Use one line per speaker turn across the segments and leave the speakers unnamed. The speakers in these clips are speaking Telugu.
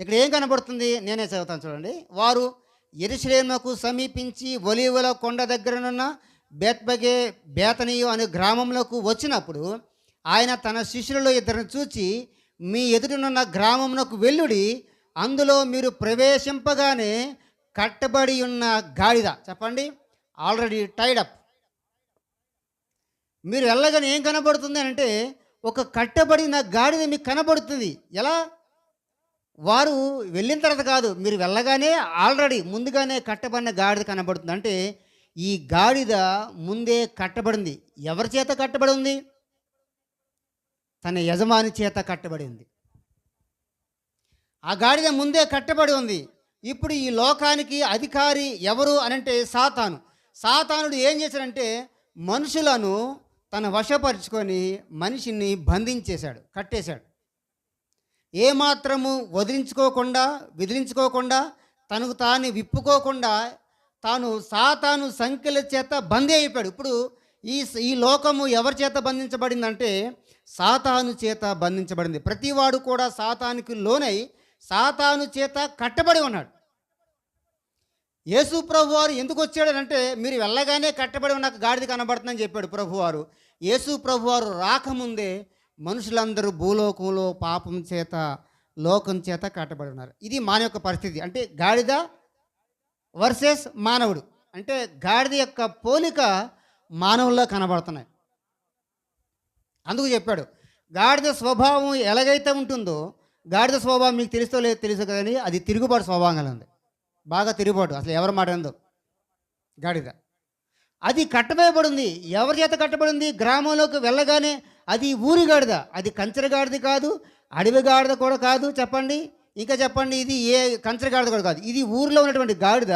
ఇక్కడ ఏం కనబడుతుంది? నేనే చదువుతాను చూడండి. వారు యెరూషలేమునకు సమీపించి ఒలీవల కొండ దగ్గరనున్న బేత్పగే బేతనియు అనే గ్రామంలోకి వచ్చినప్పుడు ఆయన తన శిష్యులలో ఇద్దరిని చూచి, మీ ఎదుటనున్న గ్రామమునకు వెళ్ళుడి, అందులో మీరు ప్రవేశింపగానే కట్టబడి ఉన్న గాడిద, చెప్పండి, ఆల్రెడీ టైడ్ అప్. మీరు వెళ్ళగానే ఏం కనబడుతుంది అంటే, ఒక కట్టబడిన గాడిద మీకు కనబడుతుంది. ఎలా? వారు వెళ్ళిన తర్వాత కాదు, మీరు వెళ్ళగానే ఆల్రెడీ ముందుగానే కట్టబడిన గాడిద కనబడుతుంది. అంటే ఈ గాడిద ముందే కట్టబడింది. ఎవరి చేత కట్టబడి ఉంది? తన యజమాని చేత కట్టబడి ఉంది. ఆ గాడిద ముందే కట్టబడి ఉంది. ఇప్పుడు ఈ లోకానికి అధికారి ఎవరు అనంటే సాతాను. సాతానుడు ఏం చేశాడంటే మనుషులను తన వశపరుచుకొని మనిషిని బంధించేశాడు, కట్టేశాడు. ఏమాత్రము విదిలించుకోకుండా తనకు తాను విప్పుకోకుండా తాను సాతాను సంఖ్యల చేత బందీ అయిపోయాడు. ఇప్పుడు ఈ లోకము ఎవరి చేత బంధించబడిందంటే సాతాను చేత బంధించబడింది. ప్రతివాడు కూడా సాతానుకి లోనై సాతాను చేత కట్టబడి ఉన్నాడు. యేసు ప్రభువారు ఎందుకు వచ్చాడనంటే, మీరు వెళ్ళగానే కట్టబడి ఉన్న గాడిద కనబడుతుందని చెప్పాడు ప్రభువారు. యేసు ప్రభువారు రాకముందే మనుషులందరూ భూలోకంలో పాపం చేత లోకం చేత కట్టబడి ఉన్నారు. ఇది మానవ యొక్క పరిస్థితి. అంటే గాడిద వర్సెస్ మానవుడు. అంటే గాడిద యొక్క పోలిక మానవుల్లో కనబడుతున్నాయి. అందుకు చెప్పాడు, గాడిద స్వభావం ఎలాగైతే ఉంటుందో, గాడిద స్వభావం మీకు తెలుస్తో లేదో తెలుసు కానీ అది తిరుగుబాటు స్వభావం ఉంది. బాగా తిరుగుబాటు, అసలు ఎవరి మాట ఏందో గాడిద. అది కట్టబడి. ఎవరి చేత కట్టబడింది? గ్రామంలోకి వెళ్ళగానే అది ఊరి గాడిద. అది కంచెర గాడిద కాదు, అడవి గాడిద కూడా కాదు. చెప్పండి, ఇంకా చెప్పండి, ఇది ఏ కంచెర గాడిద కూడా కాదు. ఇది ఊరిలో ఉన్నటువంటి గాడిద.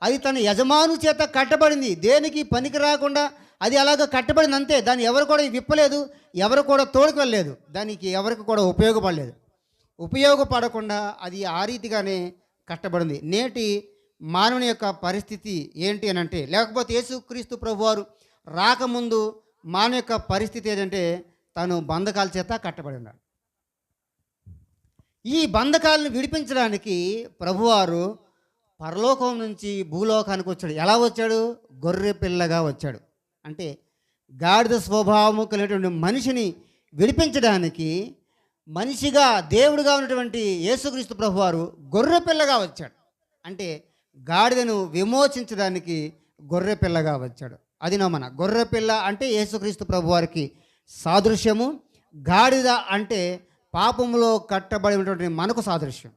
అది తన యజమాను చేత కట్టబడింది. దేనికి పనికి రాకుండా అది అలాగ కట్టబడింది అంతే. దాన్ని ఎవరు కూడా విప్పలేదు, ఎవరు కూడా తోడుకు వెళ్ళలేదు, దానికి ఎవరికి కూడా ఉపయోగపడకుండా అది ఆ రీతిగానే కట్టబడింది. నేటి మానవుని యొక్క పరిస్థితి ఏంటి అని అంటే, లేకపోతే యేసుక్రీస్తు ప్రభువారు రాకముందు మానవ యొక్క పరిస్థితి ఏంటంటే తను బంధకాల చేత కట్టబడి ఉన్నాడు. ఈ బంధకాలను విడిపించడానికి ప్రభువారు పరలోకం నుంచి భూలోకానికి వచ్చాడు. ఎలా వచ్చాడు? గొర్రె పిల్లగా వచ్చాడు. అంటే గాడిద స్వభావము కలిగినటువంటి మనిషిని విడిపించడానికి మనిషిగా దేవుడిగా ఉన్నటువంటి యేసుక్రీస్తు ప్రభువారు గొర్రె పిల్లగా వచ్చాడు. అంటే గాడిదను విమోచించడానికి గొర్రె పిల్లగా వచ్చాడు. అది నమ్మన. గొర్రె పిల్ల అంటే యేసుక్రీస్తు ప్రభువారికి సాదృశ్యము. గాడిద అంటే పాపములో కట్టబడి ఉన్నటువంటి మనకు సాదృశ్యం.